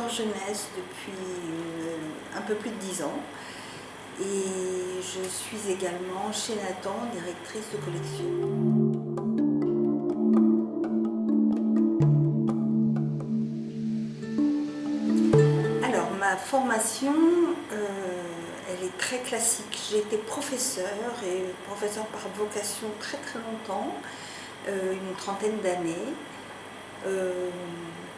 éditeur jeunesse depuis un peu plus de 10 ans. Et je suis également chez Nathan, directrice de collection. Alors, ma formation, elle est très classique. J'ai été professeure, et professeure par vocation très longtemps, une trentaine d'années.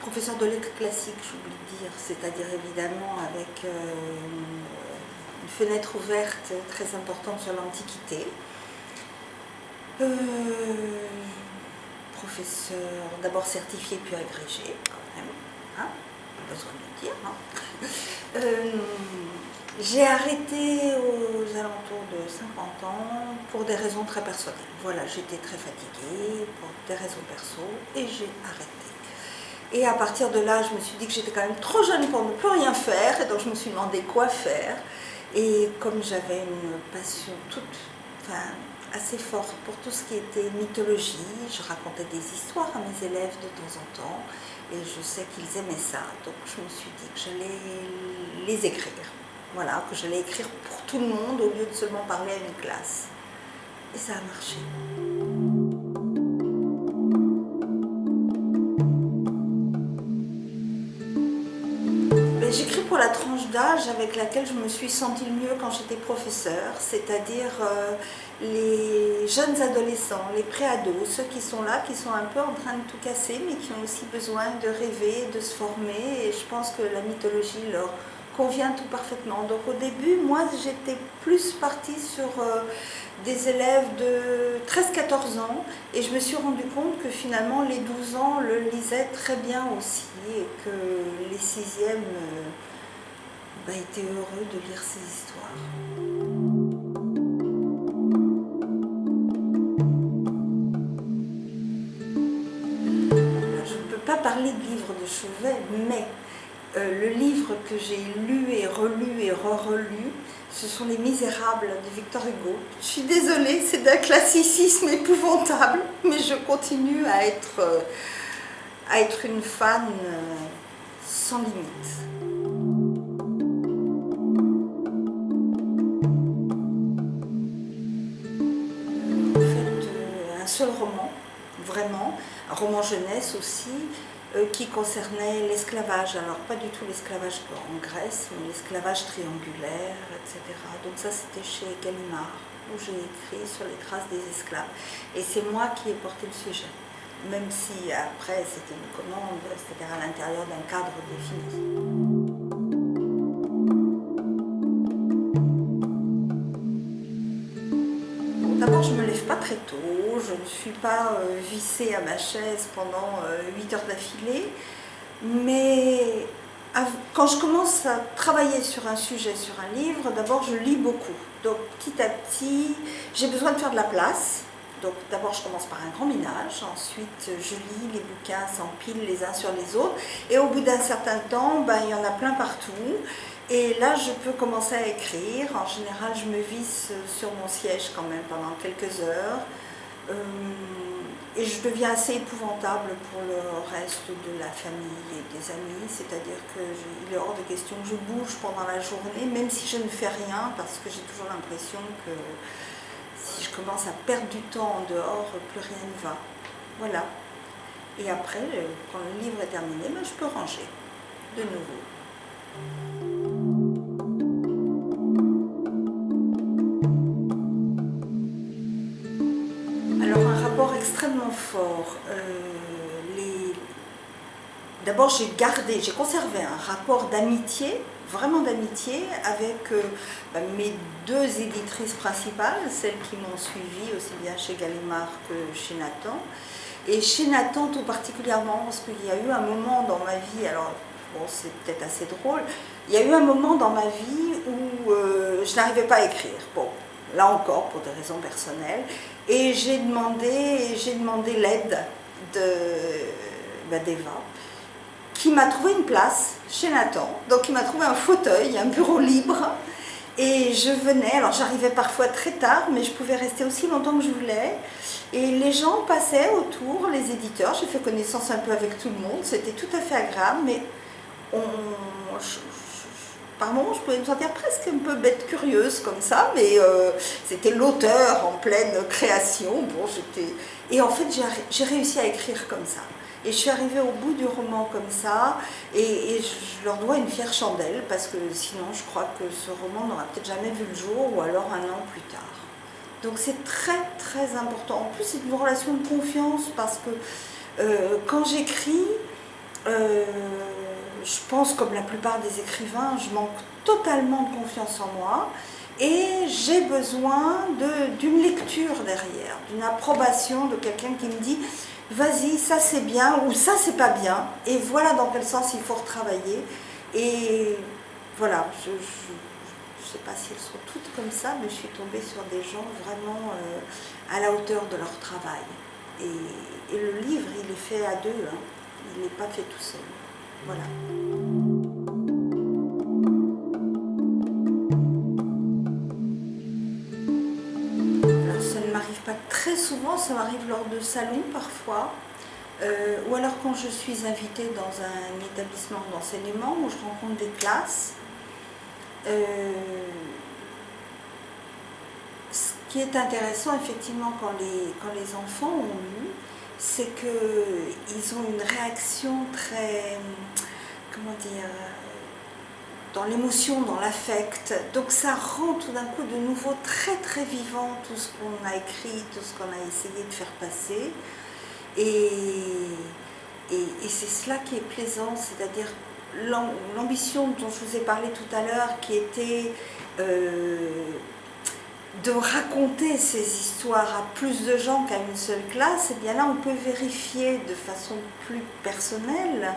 Professeur de lettres classiques, j'oublie de dire, c'est-à-dire évidemment avec une fenêtre ouverte très importante sur l'Antiquité. Professeur d'abord certifié puis agrégé, quand même, hein, pas besoin de le dire. Hein. J'ai arrêté aux alentours de 50 ans pour des raisons très personnelles. Voilà, j'étais très fatiguée pour des raisons perso et j'ai arrêté. Et à partir de là, je me suis dit que j'étais quand même trop jeune pour ne plus rien faire, et donc je me suis demandé quoi faire. Et comme j'avais une passion assez forte pour tout ce qui était mythologie, je racontais des histoires à mes élèves de temps en temps, et je sais qu'ils aimaient ça, donc je me suis dit que j'allais les écrire. Voilà, que j'allais écrire pour tout le monde au lieu de seulement parler à une classe. Et ça a marché. J'écris pour la tranche d'âge avec laquelle je me suis sentie le mieux quand j'étais professeure, c'est-à-dire les jeunes adolescents, les pré-ados, ceux qui sont là, qui sont un peu en train de tout casser, mais qui ont aussi besoin de rêver, de se former, et je pense que la mythologie leur convient tout parfaitement. Donc au début, moi j'étais plus partie sur des élèves de 13-14 ans, et je me suis rendu compte que finalement les 12 ans le lisaient très bien aussi, et que les 6e étaient heureux de lire ces histoires. Je ne peux pas parler de livres de chevet, mais le livre que j'ai lu et relu et re-relu, ce sont Les Misérables de Victor Hugo. Je suis désolée, c'est d'un classicisme épouvantable, mais je continue à être une fan sans limite. En fait, un seul roman, vraiment, un roman jeunesse aussi, qui concernait l'esclavage. Alors pas du tout l'esclavage en Grèce, mais l'esclavage triangulaire, etc. Donc ça c'était chez Gallimard, où j'ai écrit sur les traces des esclaves. Et c'est moi qui ai porté le sujet, même si après c'était une commande, c'est-à-dire à l'intérieur d'un cadre défini. D'abord, je ne me lève pas très tôt, je ne suis pas vissée à ma chaise pendant 8 heures d'affilée, mais quand je commence à travailler sur un sujet, sur un livre, d'abord je lis beaucoup. Donc petit à petit, j'ai besoin de faire de la place. Donc d'abord je commence par un grand ménage, ensuite je lis, les bouquins s'empilent les uns sur les autres, et au bout d'un certain temps, il y en a plein partout. Et là, je peux commencer à écrire. En général, je me visse sur mon siège quand même pendant quelques heures. Et je deviens assez épouvantable pour le reste de la famille et des amis. C'est-à-dire qu'il est hors de question que je bouge pendant la journée, même si je ne fais rien, parce que j'ai toujours l'impression que si je commence à perdre du temps en dehors, plus rien ne va. Voilà. Et après, quand le livre est terminé, je peux ranger de nouveau. Alors un rapport extrêmement fort. D'abord j'ai conservé un rapport d'amitié, vraiment d'amitié, avec mes 2 éditrices principales, celles qui m'ont suivie aussi bien chez Gallimard que chez Nathan. Et chez Nathan tout particulièrement, parce qu'il y a eu un moment dans ma vie, alors bon, c'est peut-être assez drôle, il y a eu un moment dans ma vie où je n'arrivais pas à écrire. Bon, là encore, pour des raisons personnelles, et j'ai demandé l'aide d'Eva, qui m'a trouvé une place chez Nathan, donc il m'a trouvé un fauteuil, un bureau libre, et je venais, alors j'arrivais parfois très tard, mais je pouvais rester aussi longtemps que je voulais, et les gens passaient autour, les éditeurs, j'ai fait connaissance un peu avec tout le monde, c'était tout à fait agréable, mais par moments, je pouvais me sentir presque un peu bête curieuse comme ça, mais c'était l'auteur en pleine création. Bon, et en fait, j'ai réussi à écrire comme ça. Et je suis arrivée au bout du roman comme ça, et je leur dois une fière chandelle, parce que sinon, je crois que ce roman n'aura peut-être jamais vu le jour, ou alors un an plus tard. Donc c'est très très important. En plus, c'est une relation de confiance, parce que quand j'écris, je pense, comme la plupart des écrivains, je manque totalement de confiance en moi et j'ai besoin d'une lecture derrière, d'une approbation de quelqu'un qui me dit « vas-y, ça c'est bien » ou « ça c'est pas bien » et voilà dans quel sens il faut retravailler. Et voilà, je ne sais pas si elles sont toutes comme ça, mais je suis tombée sur des gens vraiment à la hauteur de leur travail. Et le livre, il est fait à deux, hein. Il n'est pas fait tout seul. Voilà. Alors ça ne m'arrive pas très souvent, ça m'arrive lors de salons parfois, ou alors quand je suis invitée dans un établissement d'enseignement où je rencontre des classes. Ce qui est intéressant effectivement quand les enfants ont lu, c'est qu'ils ont une réaction très, comment dire, dans l'émotion, dans l'affect. Donc ça rend tout d'un coup de nouveau très très vivant tout ce qu'on a écrit, tout ce qu'on a essayé de faire passer. Et c'est cela qui est plaisant, c'est-à-dire l'ambition dont je vous ai parlé tout à l'heure, qui était de raconter ces histoires à plus de gens qu'à une seule classe, et bien là on peut vérifier de façon plus personnelle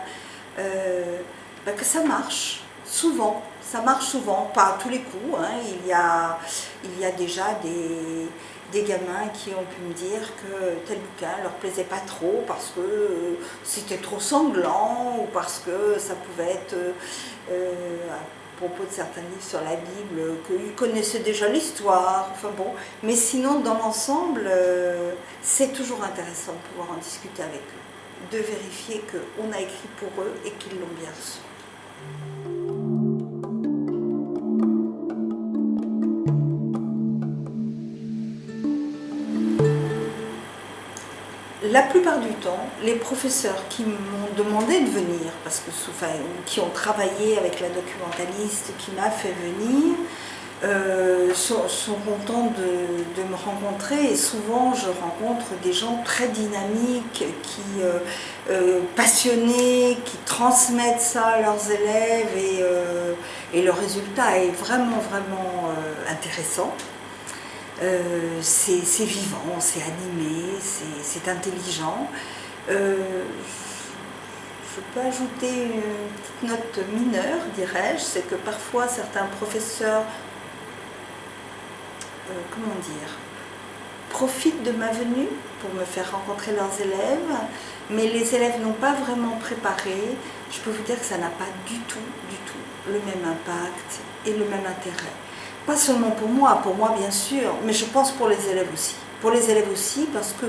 que ça marche souvent. Ça marche souvent, pas à tous les coups, hein. Il y a déjà des gamins qui ont pu me dire que tel bouquin leur plaisait pas trop parce que c'était trop sanglant ou parce que ça pouvait être à propos de certains livres sur la Bible, qu'ils connaissaient déjà l'histoire, enfin bon. Mais sinon, dans l'ensemble, c'est toujours intéressant de pouvoir en discuter avec eux, de vérifier qu'on a écrit pour eux et qu'ils l'ont bien reçu. La plupart du temps, les professeurs qui m'ont demandé de venir, parce que, enfin, qui ont travaillé avec la documentaliste qui m'a fait venir, sont contents de me rencontrer, et souvent je rencontre des gens très dynamiques, passionnés, qui transmettent ça à leurs élèves, et le résultat est vraiment vraiment intéressant. C'est vivant, c'est animé, c'est intelligent. Je peux ajouter une petite note mineure, dirais-je, c'est que parfois certains professeurs, comment dire, profitent de ma venue pour me faire rencontrer leurs élèves, mais les élèves n'ont pas vraiment préparé. Je peux vous dire que ça n'a pas du tout le même impact et le même intérêt. Pas seulement pour moi bien sûr, mais je pense pour les élèves aussi. Pour les élèves aussi, parce que,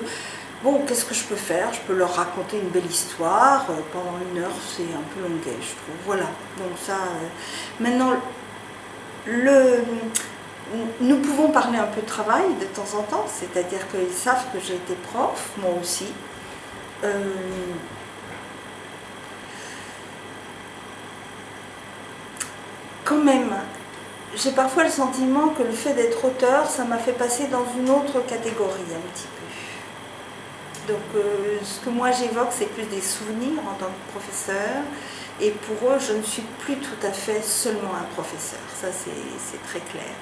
bon, qu'est-ce que je peux faire? Je peux leur raconter une belle histoire, pendant une heure, c'est un peu longuet, je trouve. Voilà, donc ça... Maintenant, nous pouvons parler un peu de travail de temps en temps, c'est-à-dire qu'ils savent que j'ai été prof, moi aussi. Quand même, j'ai parfois le sentiment que le fait d'être auteur, ça m'a fait passer dans une autre catégorie un petit peu. Donc ce que moi j'évoque, c'est plus des souvenirs en tant que professeur, et pour eux, je ne suis plus tout à fait seulement un professeur, ça c'est très clair.